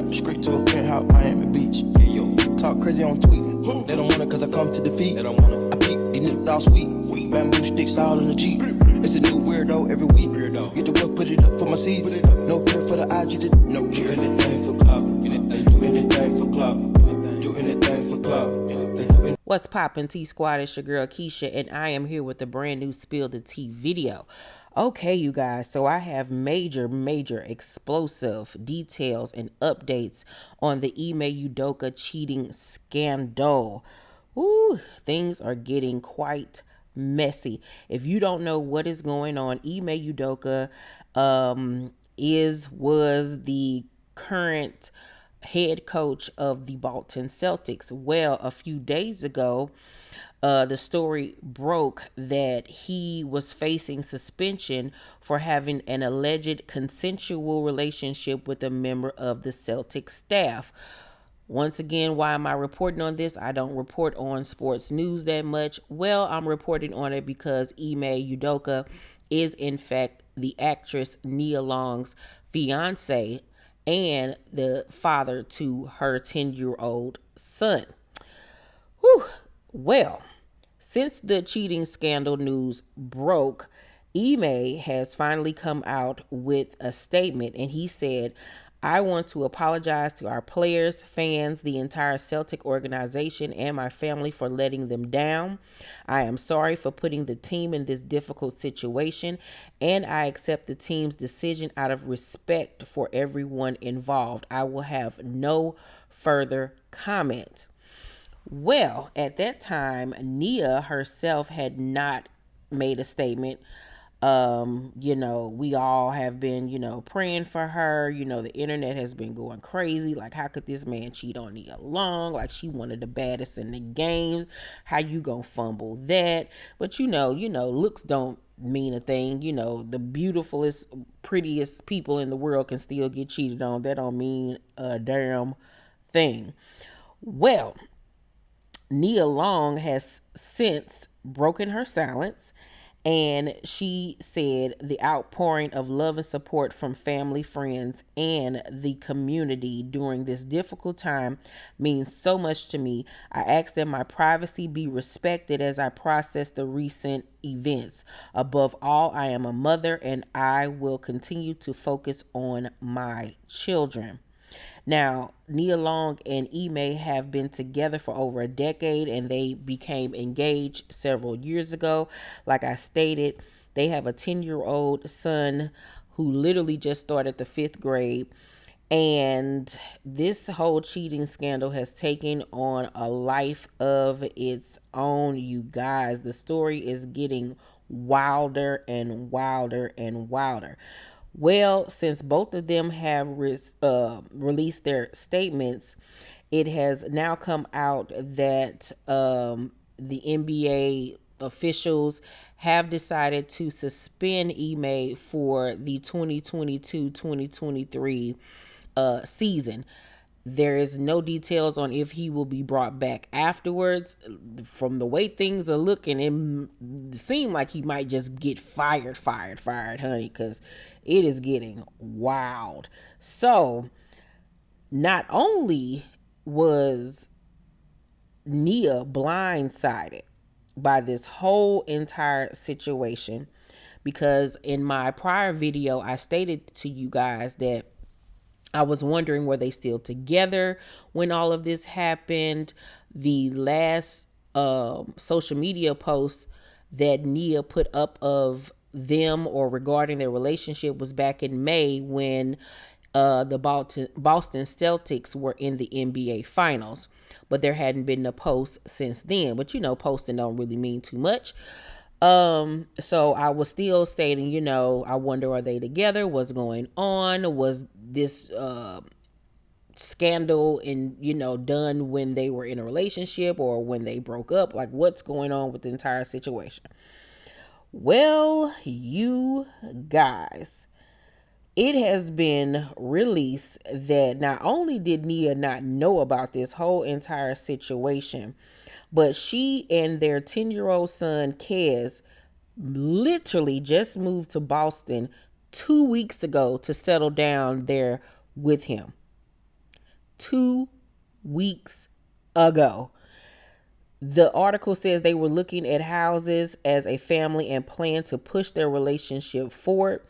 trap straight to a penthouse, Miami Beach. Hey, yo. Talk crazy on tweets. They don't want it cause I come to defeat. They don't want it. I peek, these niggas all sweet. Bamboo sticks all in the Jeep. It's a new weirdo every week. Get the whip, put it up for my seeds. No care for the IG, just no care. Anything for clout. They do anything for clout. Do anything for clout. What's poppin', T Squad? It's your girl Keisha, and I am here with a brand new Spill the Tea video. Okay, you guys, so I have major explosive details and updates on the Ime Udoka cheating scandal. Ooh, things are getting quite messy. If you don't know what is going on, Ime Udoka was the current head coach of the Boston Celtics. Well, a few days ago, the story broke that he was facing suspension for having an alleged consensual relationship with a member of the Celtics staff. Once again, why am I reporting on this? I don't report on sports news that much. Well, I'm reporting on it because Ime Udoka is in fact the actress Nia Long's fiance and the father to her 10-year-old son. Whew. Well, since the cheating scandal news broke, Ime has finally come out with a statement, and he said, "I want to apologize to our players, fans, the entire Celtic organization, and my family for letting them down. I am sorry for putting the team in this difficult situation, and I accept the team's decision out of respect for everyone involved. I will have no further comment." Well, at that time, Nia herself had not made a statement. We all have been, praying for her. The internet has been going crazy. Like, how could this man cheat on Nia Long? Like, she one of the baddest in the games. How you gonna fumble that? But looks don't mean a thing. The beautifulest, prettiest people in the world can still get cheated on. That don't mean a damn thing. Well, Nia Long has since broken her silence, and she said the outpouring of love and support from family, friends, and the community during this difficult time means so much to me. I ask that my privacy be respected as I process the recent events. Above all, I am a mother, and I will continue to focus on my children. Now, Nia Long and Ime have been together for over a decade, and they became engaged several years ago. Like I stated, they have a 10-year-old son who literally just started the 5th grade. And this whole cheating scandal has taken on a life of its own, you guys. The story is getting wilder and wilder and wilder. Well, since both of them have released their statements, it has now come out that the NBA officials have decided to suspend Ime for the 2022-2023 season. There is no details on if he will be brought back afterwards. From the way things are looking, it seems like he might just get fired, honey, because it is getting wild. So, not only was Nia blindsided by this whole entire situation, because in my prior video, I stated to you guys that I was wondering, were they still together when all of this happened? The last social media post that Nia put up of them or regarding their relationship was back in May when the Boston Celtics were in the NBA Finals. But there hadn't been a post since then. But, posting don't really mean too much. So I was still stating, I wonder, are they together? What's going on? Was this scandal done when they were in a relationship or when they broke up? Like, what's going on with the entire situation? Well, you guys, it has been released that not only did Nia not know about this whole entire situation, but she and their 10-year-old son, Kez, literally just moved to Boston 2 weeks ago to settle down there with him. 2 weeks ago. The article says they were looking at houses as a family and planned to push their relationship forward.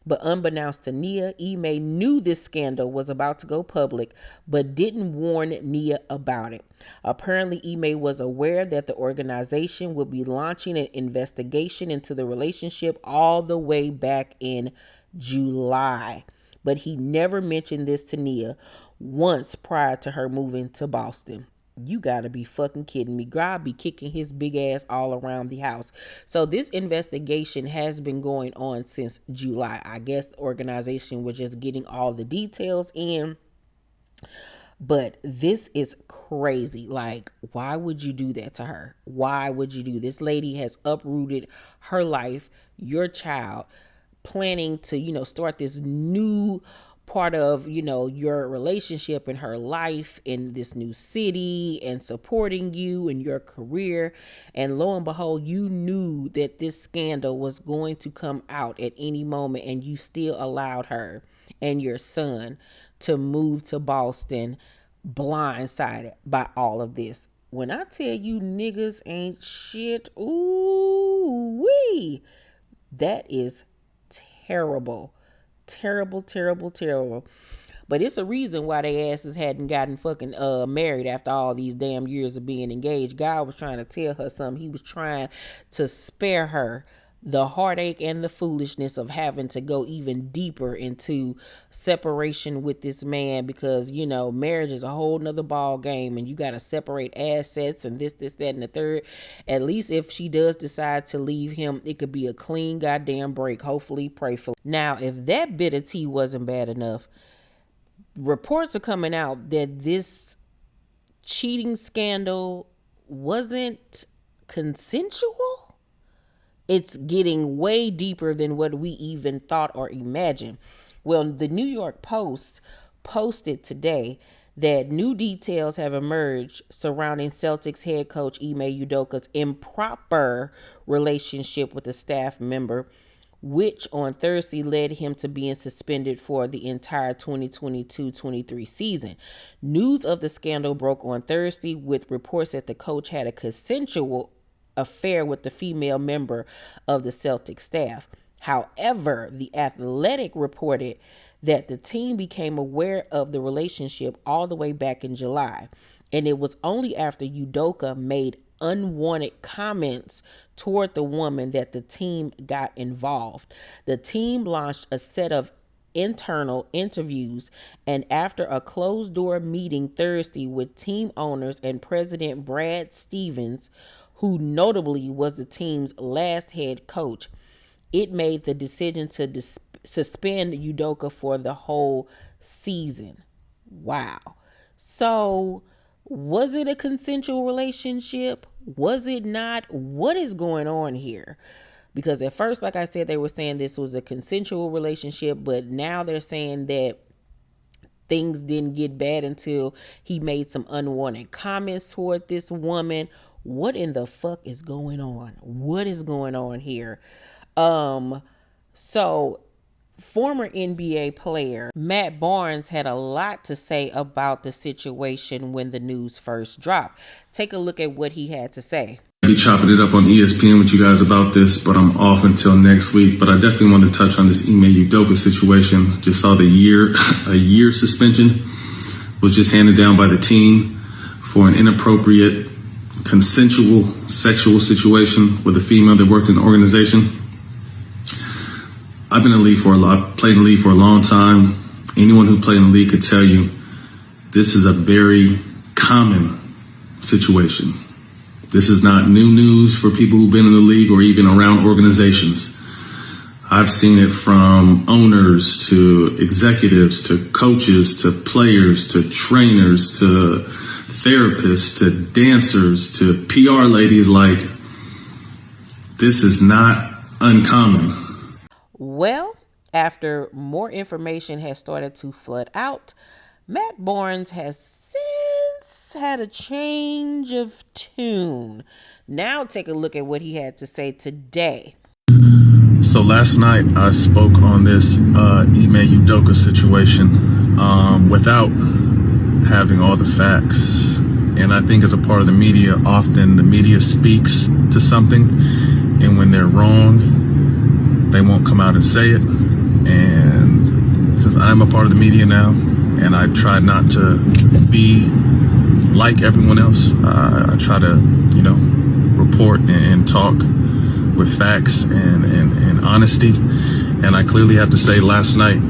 But unbeknownst to Nia, Ime knew this scandal was about to go public, but didn't warn Nia about it. Apparently, Ime was aware that the organization would be launching an investigation into the relationship all the way back in July. But he never mentioned this to Nia once prior to her moving to Boston. You gotta be fucking kidding me. God be kicking his big ass all around the house. So this investigation has been going on since July. I guess the organization was just getting all the details in. But this is crazy. Like, why would you do that to her? Why would you do this? Lady has uprooted her life, your child, planning to, start this new part of, your relationship in her life in this new city and supporting you in your career. And lo and behold, you knew that this scandal was going to come out at any moment, and you still allowed her and your son to move to Boston blindsided by all of this. When I tell you niggas ain't shit, ooh wee, that is terrible. Terrible, terrible, terrible. But it's a reason why they asses hadn't gotten fucking married after all these damn years of being engaged. God was trying to tell her something. He was trying to spare her the heartache and the foolishness of having to go even deeper into separation with this man, because marriage is a whole nother ball game, and you got to separate assets and this, that, and the third. At least if she does decide to leave him, it could be a clean goddamn break. Hopefully, prayfully. Now, if that bit of tea wasn't bad enough, reports are coming out that this cheating scandal wasn't consensual. It's getting way deeper than what we even thought or imagined. Well, the New York Post posted today that new details have emerged surrounding Celtics head coach Ime Udoka's improper relationship with a staff member, which on Thursday led him to being suspended for the entire 2022-23 season. News of the scandal broke on Thursday, with reports that the coach had a consensual affair with the female member of the Celtic staff. However, The Athletic reported that the team became aware of the relationship all the way back in July, and it was only after Udoka made unwanted comments toward the woman that the team got involved. The team launched a set of internal interviews, and after a closed-door meeting Thursday with team owners and President Brad Stevens, who notably was the team's last head coach, it made the decision to suspend Udoka for the whole season. Wow. So, was it a consensual relationship? Was it not? What is going on here? Because at first, like I said, they were saying this was a consensual relationship, but now they're saying that things didn't get bad until he made some unwanted comments toward this woman. What in the fuck is going on? What is going on here? So former NBA player Matt Barnes had a lot to say about the situation when the news first dropped. Take a look at what he had to say. I'll be chopping it up on ESPN with you guys about this, but I'm off until next week. But I definitely want to touch on this Ime Udoka situation. Just saw a year suspension was just handed down by the team for an inappropriate, consensual sexual situation with a female that worked in the organization. I've been in the league played in the league for a long time. Anyone who played in the league could tell you this is a very common situation. This is not new news for people who've been in the league or even around organizations. I've seen it from owners to executives to coaches to players to trainers to therapists to dancers to PR ladies. Like, this is not uncommon. Well, after more information has started to flood out, Matt Barnes has since had a change of tune. Now take a look at what he had to say today. So last night I spoke on this Ime Udoka situation without having all the facts. And I think as a part of the media, often the media speaks to something, and when they're wrong, they won't come out and say it. And since I'm a part of the media now, and I try not to be like everyone else, I try to, report and talk with facts and honesty. And I clearly have to say last night,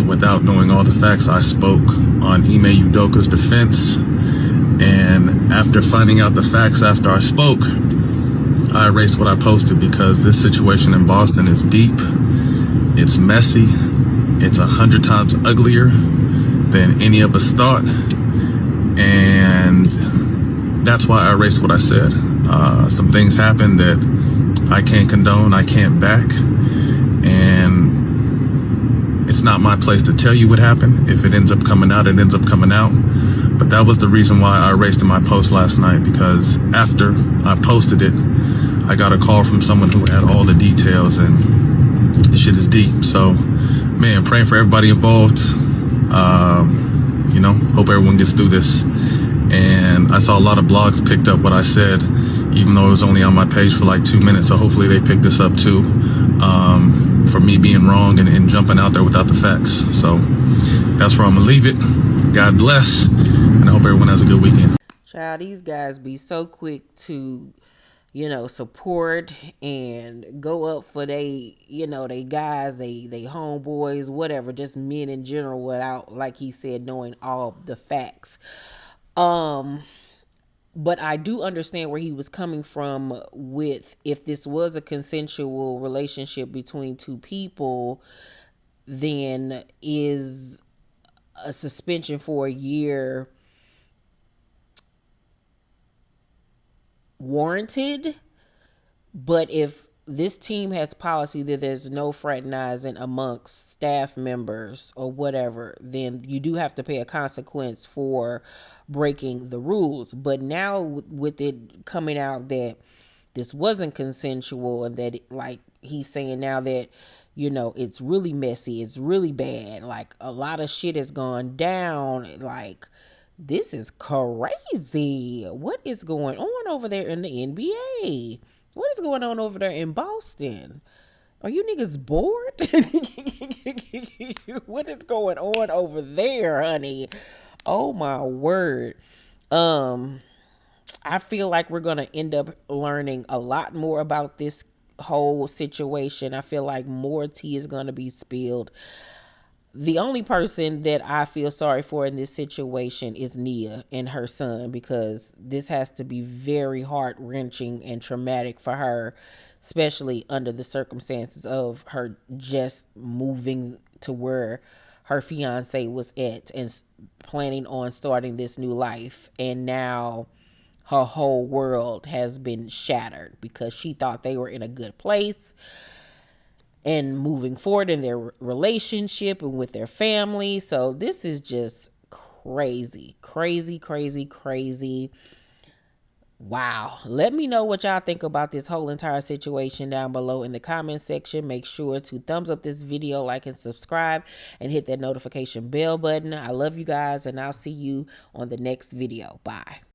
without knowing all the facts, I spoke on Ime Udoka's defense. And after finding out the facts after I spoke, I erased what I posted, because this situation in Boston is deep, it's messy, it's 100 times uglier than any of us thought. And that's why I erased what I said. Some things happened that I can't condone, I can't back, and it's not my place to tell you what happened. If it ends up coming out, it ends up coming out. But that was the reason why I erased my post last night, because after I posted it, I got a call from someone who had all the details, and the shit is deep. So, man, praying for everybody involved. Hope everyone gets through this. And I saw a lot of blogs picked up what I said, even though it was only on my page for like 2 minutes. So hopefully they pick this up too, for me being wrong and jumping out there without the facts. So that's where I'm gonna leave it. God bless, and I hope everyone has a good weekend. Child, these guys be so quick to, support and go up for they guys, they homeboys, whatever, just men in general, without, like he said, knowing all the facts. But I do understand where he was coming from with, if this was a consensual relationship between two people, then is a suspension for a year warranted. But if this team has policy that there's no fraternizing amongst staff members or whatever, then you do have to pay a consequence for breaking the rules. But now with it coming out that this wasn't consensual, and that like he's saying now that it's really messy, it's really bad, like a lot of shit has gone down, like this is crazy. What is going on over there in the NBA? What is going on over there in Boston? Are you niggas bored? What is going on over there, honey? Oh my word. I feel like we're going to end up learning a lot more about this whole situation. I feel like more tea is going to be spilled. The only person that I feel sorry for in this situation is Nia and her son, because this has to be very heart-wrenching and traumatic for her, especially under the circumstances of her just moving to where her fiance was at and planning on starting this new life. And now her whole world has been shattered because she thought they were in a good place and moving forward in their relationship and with their family. So this is just crazy, crazy, crazy, crazy. Wow. Let me know what y'all think about this whole entire situation down below in the comment section. Make sure to thumbs up this video, like and subscribe, and hit that notification bell button. I love you guys, and I'll see you on the next video. Bye.